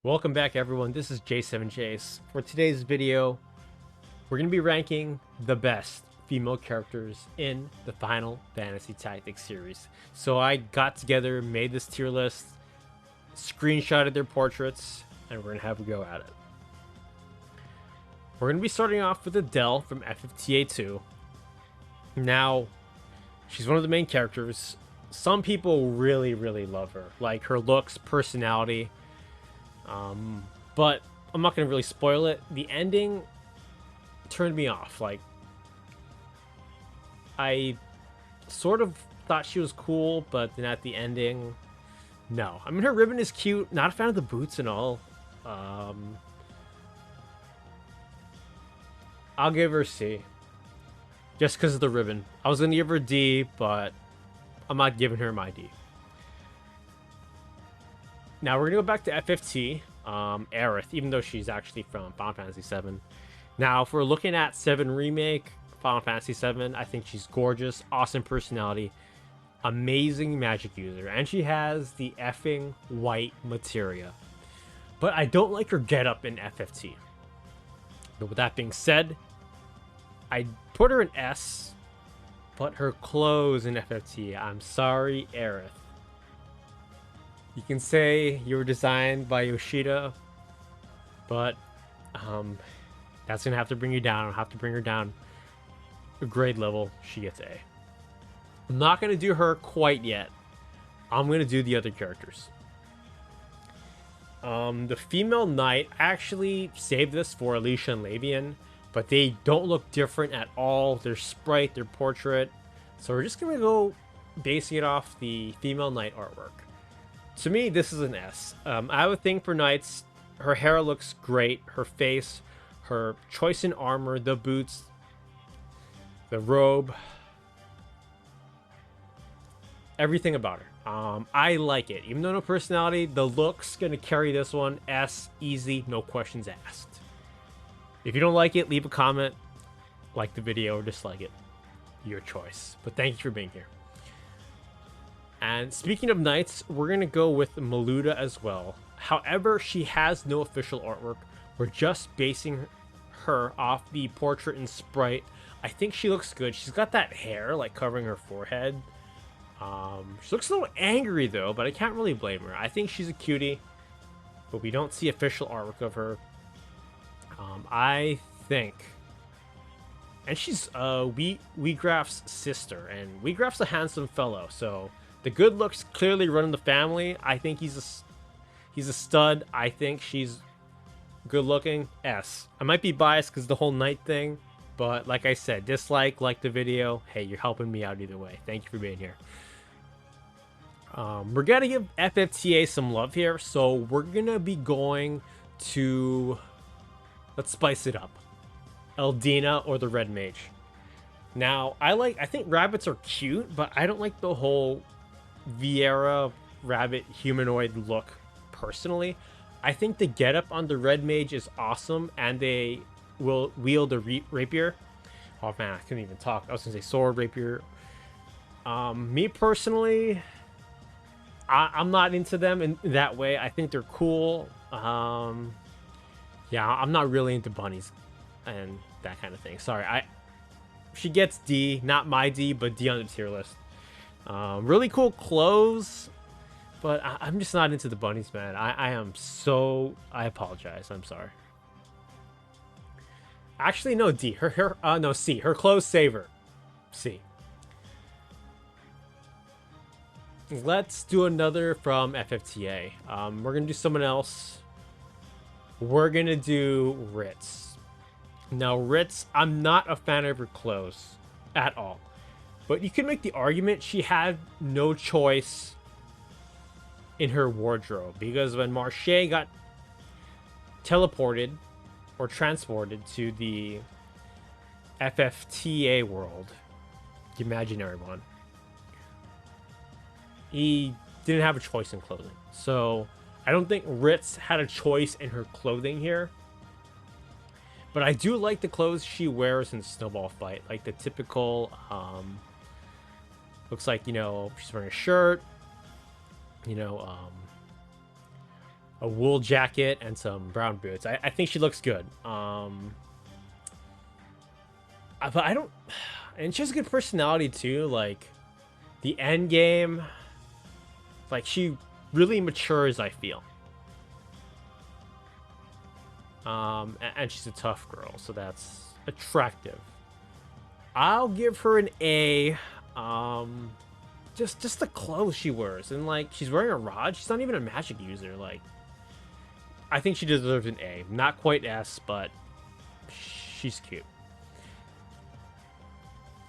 Welcome back, everyone. This is J7Jace. For today's video, we're going to be ranking the best female characters in the Final Fantasy Tactics series. So I got together, made this tier list, screenshotted their portraits, and we're going to have a go at it. We're going to be starting off with Adele from FFTA 2. Now, she's one of the main characters. Some people really love her, like her looks, personality. But I'm not gonna really spoil it. The ending turned me off. Like, I sort of thought she was cool, but then at the ending, no. I mean, her ribbon is cute. Not a fan of the boots and all. I'll give her a C, just because of the ribbon. I was gonna give her a D, but I'm not giving her my D. Now we're gonna go back to FFT, Aerith, even though she's actually from Final Fantasy VII. Now, if we're looking at 7 Remake, Final Fantasy VII, I think she's gorgeous, awesome personality, amazing magic user, and she has the effing white materia. But I don't like her getup in FFT. But with that being said, I put her in S, but her clothes in FFT, I'm sorry, Aerith. You can say you were designed by Yoshida, but that's going to have to bring you down. I'll have to bring her down a grade level. She gets A. I'm not going to do her quite yet. I'm going to do the other characters. The female knight, I actually saved this for Alicia and Lavian, but they don't look different at all. Their sprite, their portrait. So we're just going to go basing it off the female knight artwork. To me, this is an S. I have a thing for knights. Her hair looks great. Her face, her choice in armor, the boots, the robe, everything about her. I like it. Even though no personality, the look's gonna carry this one. S, easy, no questions asked. If you don't like it, leave a comment, like the video, or dislike it. Your choice. But thank you for being here. And speaking of knights, we're going to go with Maluda as well. However, she has no official artwork. We're just basing her off the portrait and sprite. I think she looks good. She's got that hair like covering her forehead. She looks a little angry though, but I can't really blame her. I think she's a cutie, but we don't see official artwork of her. I think... And she's Wheatgraff's sister, and Wheatgraff's a handsome fellow, so... The good looks clearly run in the family. I think he's a stud. I think she's good looking. S. I might be biased because the whole knight thing, but like I said, dislike, like the video. Hey, you're helping me out either way. Thank you for being here. We're gonna give FFTA some love here, so we're gonna be going to, let's spice it up, Eldina or the Red Mage. Now, I think rabbits are cute, but I don't like the whole Viera rabbit humanoid look personally. I think the getup on the Red Mage is awesome, and they will wield a rapier. Oh man, I couldn't even talk. I was gonna say sword, rapier. Me personally, I'm not into them in that way. I think they're cool. Yeah, I'm not really into bunnies and that kind of thing. Sorry, she gets D, not my D, but D on the tier list. Really cool clothes, but I'm just not into the bunnies, man. I apologize. I'm sorry. Actually, no, D. No, C. Her clothes save her. C. Let's do another from FFTA. We're gonna do someone else. We're gonna do Ritz. Now, Ritz, I'm not a fan of her clothes at all. But you can make the argument she had no choice in her wardrobe. Because when Marche got teleported or transported to the FFTA world, the imaginary one, he didn't have a choice in clothing. So I don't think Ritz had a choice in her clothing here. But I do like the clothes she wears in Snowball Fight. Like the typical... looks like, you know, she's wearing a shirt, you know, a wool jacket and some brown boots. I think she looks good. But I don't, and she has a good personality too. Like the end game, like she really matures, I feel. And she's a tough girl, so that's attractive. I'll give her an A. Just the clothes she wears, and like she's wearing a rod. She's not even a magic user. Like, I think she deserves an A. Not quite S, but she's cute.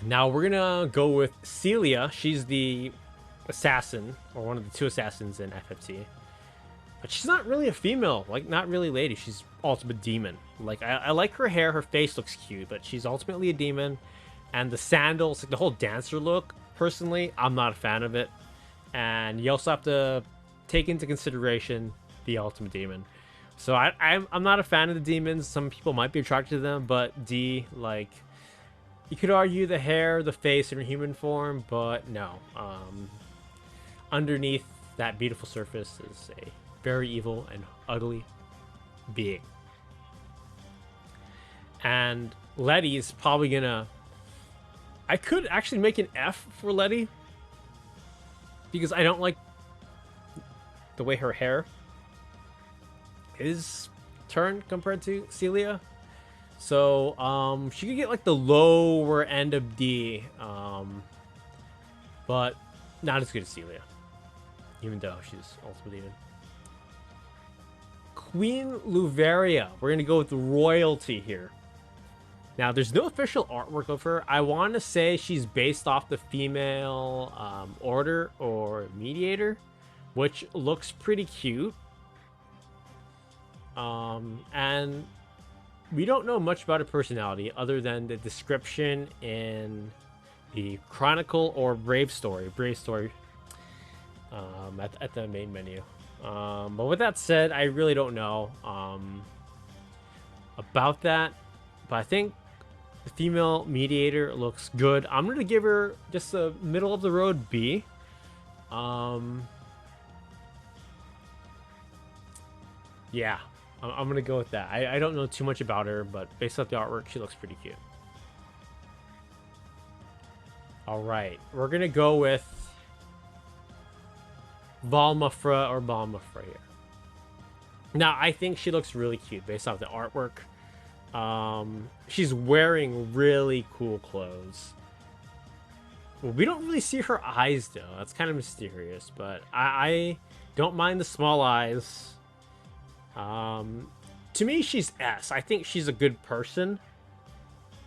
Now we're gonna go with Celia. She's the assassin, or one of the two assassins in FFT. But she's not really a female, like not really lady. She's ultimate demon. Like I like her hair, her face looks cute, but she's ultimately a demon. And the sandals, like the whole dancer look, personally, I'm not a fan of it. And you also have to take into consideration the ultimate demon. So I'm not a fan of the demons. Some people might be attracted to them, but D, like, you could argue the hair, the face, and her human form, but no. Underneath that beautiful surface is a very evil and ugly being. And Letty's probably gonna... I could actually make an F for Letty, because I don't like the way her hair is turned compared to Celia. So she could get like the lower end of D, but not as good as Celia, even though she's ultimate demon. Queen Luveria. We're gonna go with royalty here. Now, there's no official artwork of her. I want to say she's based off the female order or mediator, which looks pretty cute. And we don't know much about her personality other than the description in the Chronicle or Brave Story. Brave Story at the main menu. But with that said, I really don't know about that. But I think the female mediator looks good. I'm going to give her just a middle of the road B. Yeah, I'm going to go with that. I don't know too much about her, but based off the artwork, she looks pretty cute. All right, we're going to go with Valmafra or Balmafra here. Now, I think she looks really cute based off the artwork. She's wearing really cool clothes. Well, we don't really see her eyes though. That's kind of mysterious, but I don't mind the small eyes. To me, she's S. I think she's a good person,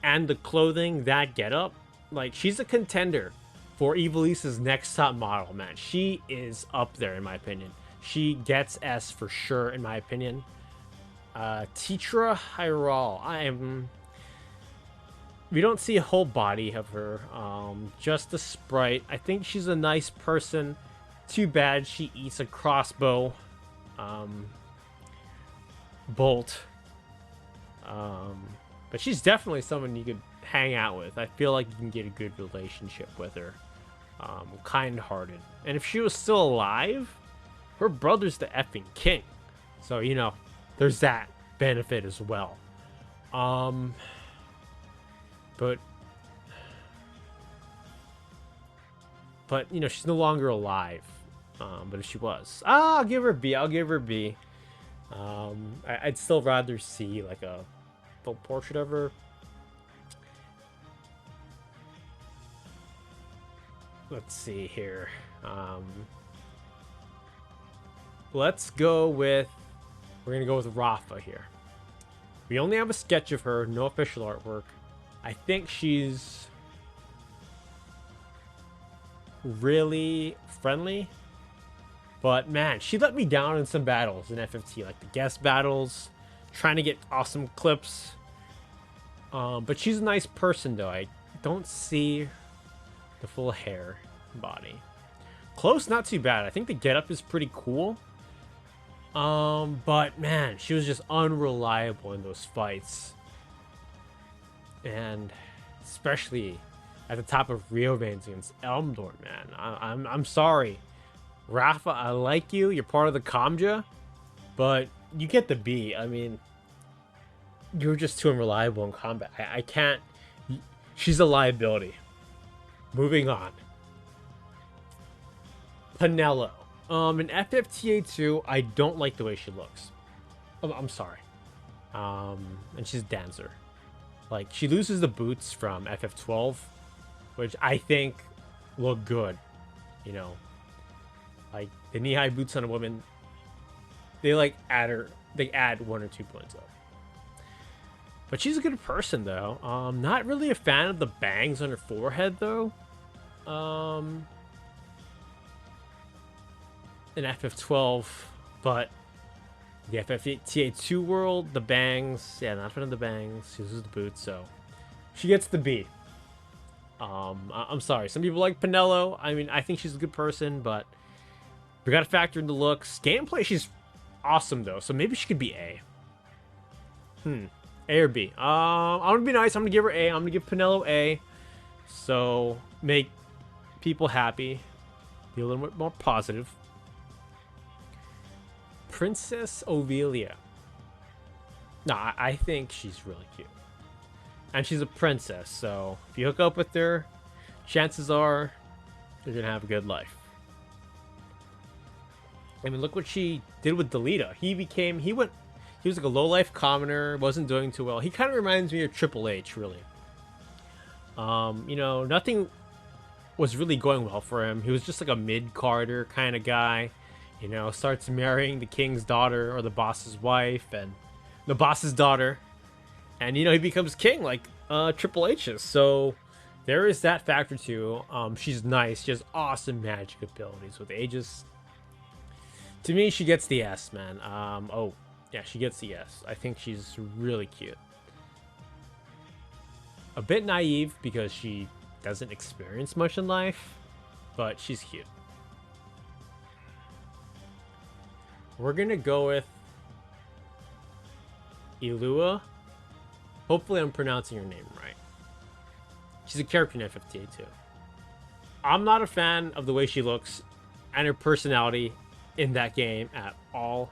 and the clothing, that getup, like she's a contender for Evilisa's next top model. Man, she is up there in my opinion. She gets S for sure in my opinion. Tetra Hyral. We don't see a whole body of her, just a sprite. I think she's a nice person. Too bad she eats a crossbow bolt. But she's definitely someone you could hang out with. I feel like you can get a good relationship with her. Kind-hearted. And if she was still alive, her brother's the effing king. So, you know, there's that benefit as well. But you know, she's no longer alive. But if she was, I'll give her B. I'll give her B. I'd still rather see like a full portrait of her. Let's see here. Let's go with... We're going to go with Rafa here. We only have a sketch of her, no official artwork. I think she's really friendly. But man, she let me down in some battles in FFT, like the guest battles, trying to get awesome clips. But she's a nice person though. I don't see the full hair body. Close, not too bad. I think the getup is pretty cool. But man, she was just unreliable in those fights. And especially at the top of Rio Veins against Elmdorn, man. I'm sorry. Rafa, I like you. You're part of the Kamja. But you get the B. I mean, you're just too unreliable in combat. I can't. She's a liability. Moving on. Pinello. In FFTA2, I don't like the way she looks. I'm sorry. And she's a dancer. Like, she loses the boots from FF12, which I think look good. You know, like the knee-high boots on a woman, they like add her. They add 1 or 2 points up. But she's a good person, though. Not really a fan of the bangs on her forehead, though. In FF12, but the FFTA2 world, the bangs, yeah, not a fan of the bangs. She uses the boots, so she gets the B. I'm sorry. Some people like Pinello. I mean, I think she's a good person, but we got to factor in the looks. Gameplay, she's awesome, though, so maybe she could be A. A or B. I'm gonna be nice. I'm gonna give her A. I'm gonna give Pinello A. So make people happy. Be a little bit more positive. Princess Ovelia. No, I think she's really cute. And she's a princess, so if you hook up with her, chances are you're gonna have a good life. I mean, look what she did with Delita. He was like a low-life commoner, wasn't doing too well. He kind of reminds me of Triple H, really. You know, nothing was really going well for him. He was just like a mid-carder kind of guy. You know, starts marrying the king's daughter or the boss's wife and the boss's daughter. And, you know, he becomes king like Triple H is. So there is that factor too. She's nice. She has awesome magic abilities with Aegis. To me, she gets the S, man. Oh, yeah, she gets the S. I think she's really cute. A bit naive because she doesn't experience much in life, but she's cute. We're gonna go with Ilua. Hopefully I'm pronouncing her name right. She's a character in FFTA too. I'm not a fan of the way she looks and her personality in that game at all.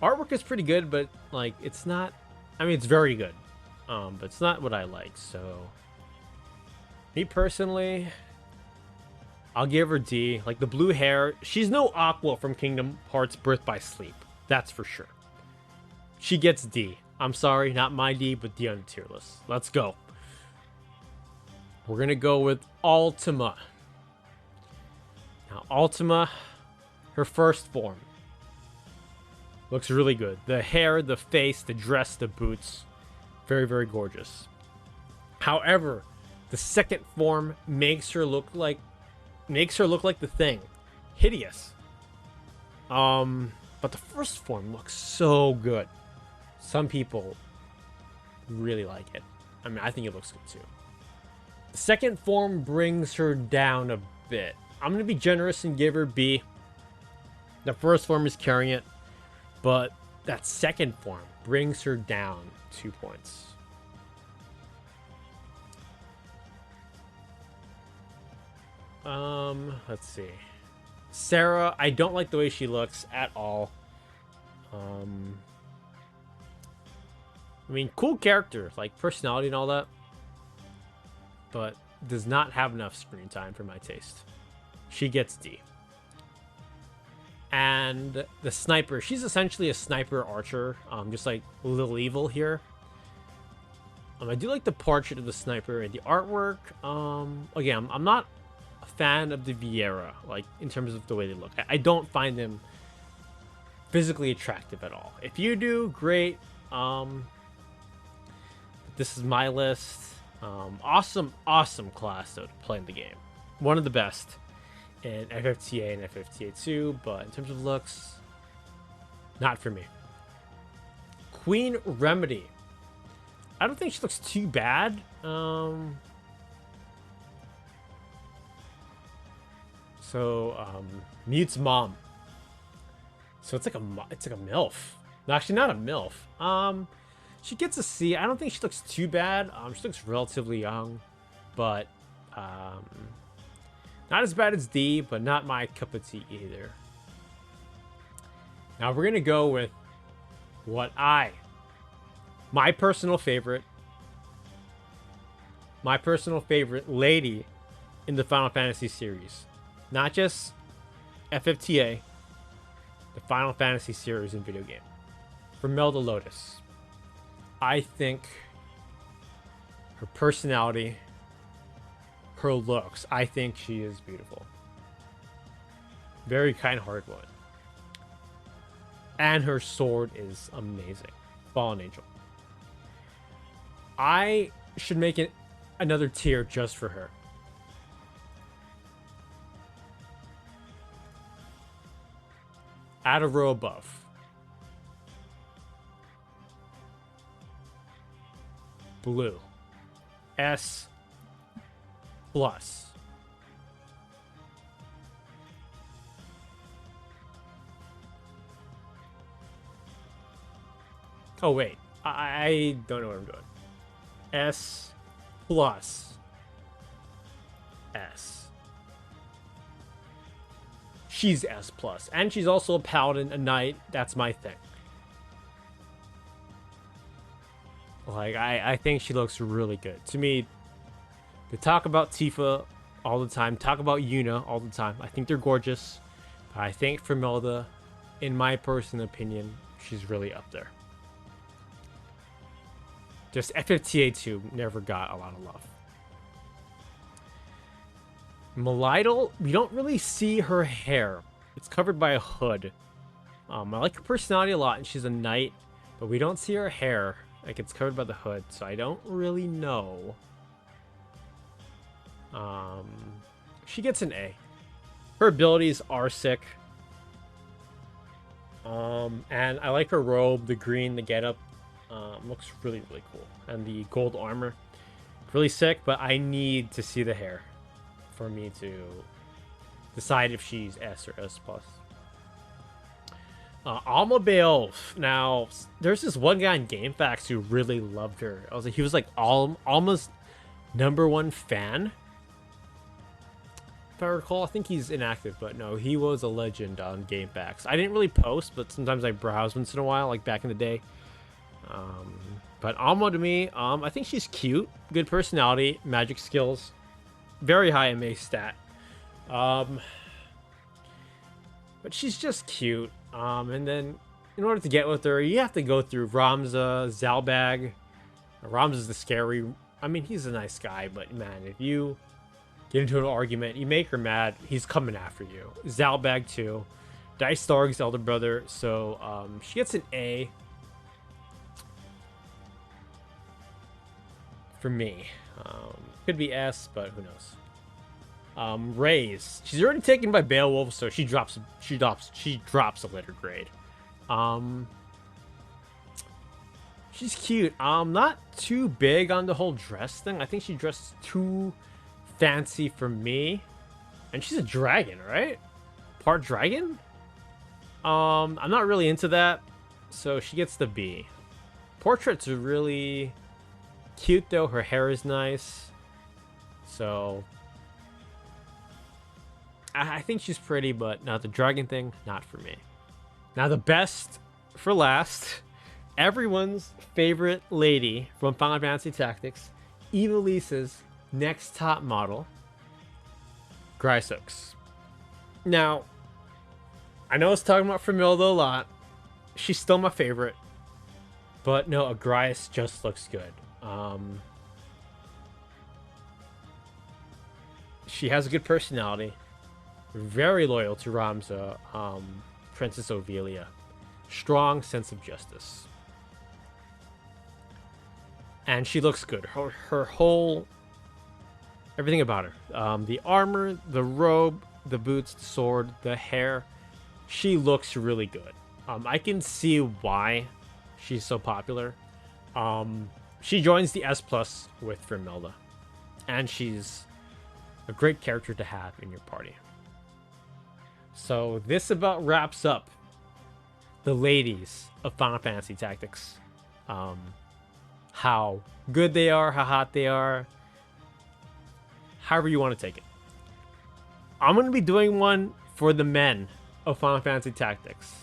Artwork is pretty good, but like it's not. I mean, it's very good, but it's not what I like. So, me personally, I'll give her D. Like the blue hair, she's no Aqua from Kingdom Hearts Birth by Sleep. That's for sure. She gets D. I'm sorry, not my D, but D on the tier list. Let's go. We're gonna go with Ultima. Now, Ultima, her first form. Looks really good. The hair, the face, the dress, the boots. Very, very gorgeous. However, the second form makes her look like the Thing. Hideous. But the first form looks so good. Some people really like it. I mean, I think it looks good too. The second form brings her down a bit. I'm going to be generous and give her B. The first form is carrying it, but that second form brings her down 2 points. Let's see. Sarah, I don't like the way she looks at all. I mean, cool character, like personality and all that, but does not have enough screen time for my taste. She gets D. And the sniper, she's essentially a sniper archer, just like Little Evil here. I do like the portrait of the sniper and the artwork. Again, I'm not a fan of the Vieira, like in terms of the way they look. I don't find them physically attractive at all. If you do, great. This is my list. Awesome class though to play in the game. One of the best in FFTA and FFTA2, but in terms of looks, not for me. Queen Remedy. I don't think she looks too bad. Mute's mom. So it's like a MILF. No, actually not a MILF. She gets a C. I don't think she looks too bad. She looks relatively young, but not Not as bad as D, but not my cup of tea either. Now we're going to go with my personal favorite lady in the Final Fantasy series. Not just FFTA, the Final Fantasy series in video game. Fermelda Lotus. I think her personality, her looks, I think she is beautiful. Very kind-hearted woman. And her sword is amazing. Fallen Angel. I should make it another tier just for her. Add a row above. Blue. S plus. Oh wait, I don't know what I'm doing. S plus. S. She's S plus, and she's also a paladin, a knight. That's my thing. Like, I think she looks really good. To me, they talk about Tifa all the time, talk about Yuna all the time. I think they're gorgeous. I think Fermelda, in my personal opinion, she's really up there. Just FFTA2 never got a lot of love. Melidel, we don't really see her hair. It's covered by a hood. I like her personality a lot, and she's a knight, but we don't see her hair. Like, it's covered by the hood, so I don't really know. She gets an A. Her abilities are sick. And I like her robe, the green, the getup. Looks really, really cool. And the gold armor. Really sick, but I need to see the hair for me to decide if she's S or S+. Alma Beowulf. Now, there's this one guy in GameFAQs who really loved her. He was like Alma's #1 fan. If I recall, I think he's inactive, but no, he was a legend on GameFAQs. I didn't really post, but sometimes I browse once in a while, like back in the day. But Alma to me, I think she's cute, good personality, magic skills, very high MA stat. But she's just cute. And then in order to get with her, you have to go through Ramza, Zalbag. Ramza's the scary. I mean, he's a nice guy, but man, if you get into an argument, you make her mad, he's coming after you. Zalbag too. Dice Starg's elder brother. So she gets an A. For me. Could be S, but who knows. Raze. She's already taken by Beowulf, so she drops a letter grade. She's cute. Not too big on the whole dress thing. I think she dresses too fancy for me. And she's a dragon, right? Part dragon? I'm not really into that, so she gets the B. Portraits are really cute though. Her hair is nice. So I think she's pretty, but not the dragon thing, not for me. Now the best for last, everyone's favorite lady from Final Fantasy Tactics, Evalise's next top model, Grysux. Now, I know I was talking about Fermelda a lot. She's still my favorite, but no, Agrayas just looks good. She has a good personality. Very loyal to Ramza, Princess Ovelia. Strong sense of justice. And she looks good. Her whole... everything about her. The armor, the robe, the boots, the sword, the hair. She looks really good. I can see why she's so popular. She joins the S+ with Fermelda. And she's a great character to have in your party. So this about wraps up the ladies of Final Fantasy Tactics. How good they are, how hot they are, however you want to take it. I'm going to be doing one for the men of Final Fantasy Tactics.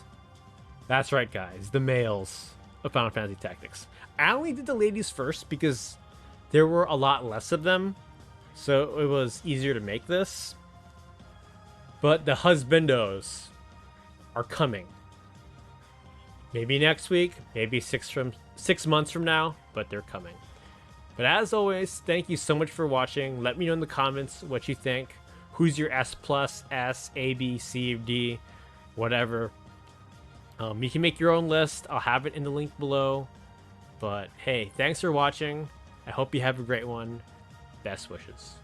That's right, guys. The males of Final Fantasy Tactics. I only did the ladies first because there were a lot less of them, so it was easier to make this. But the husbandos are coming. Maybe next week, maybe 6 months from now, but they're coming. But as always, thank you so much for watching. Let me know in the comments what you think. Who's your S+, S, A, B, C, D, whatever. You can make your own list. I'll have it in the link below. But hey, thanks for watching. I hope you have a great one. Best wishes.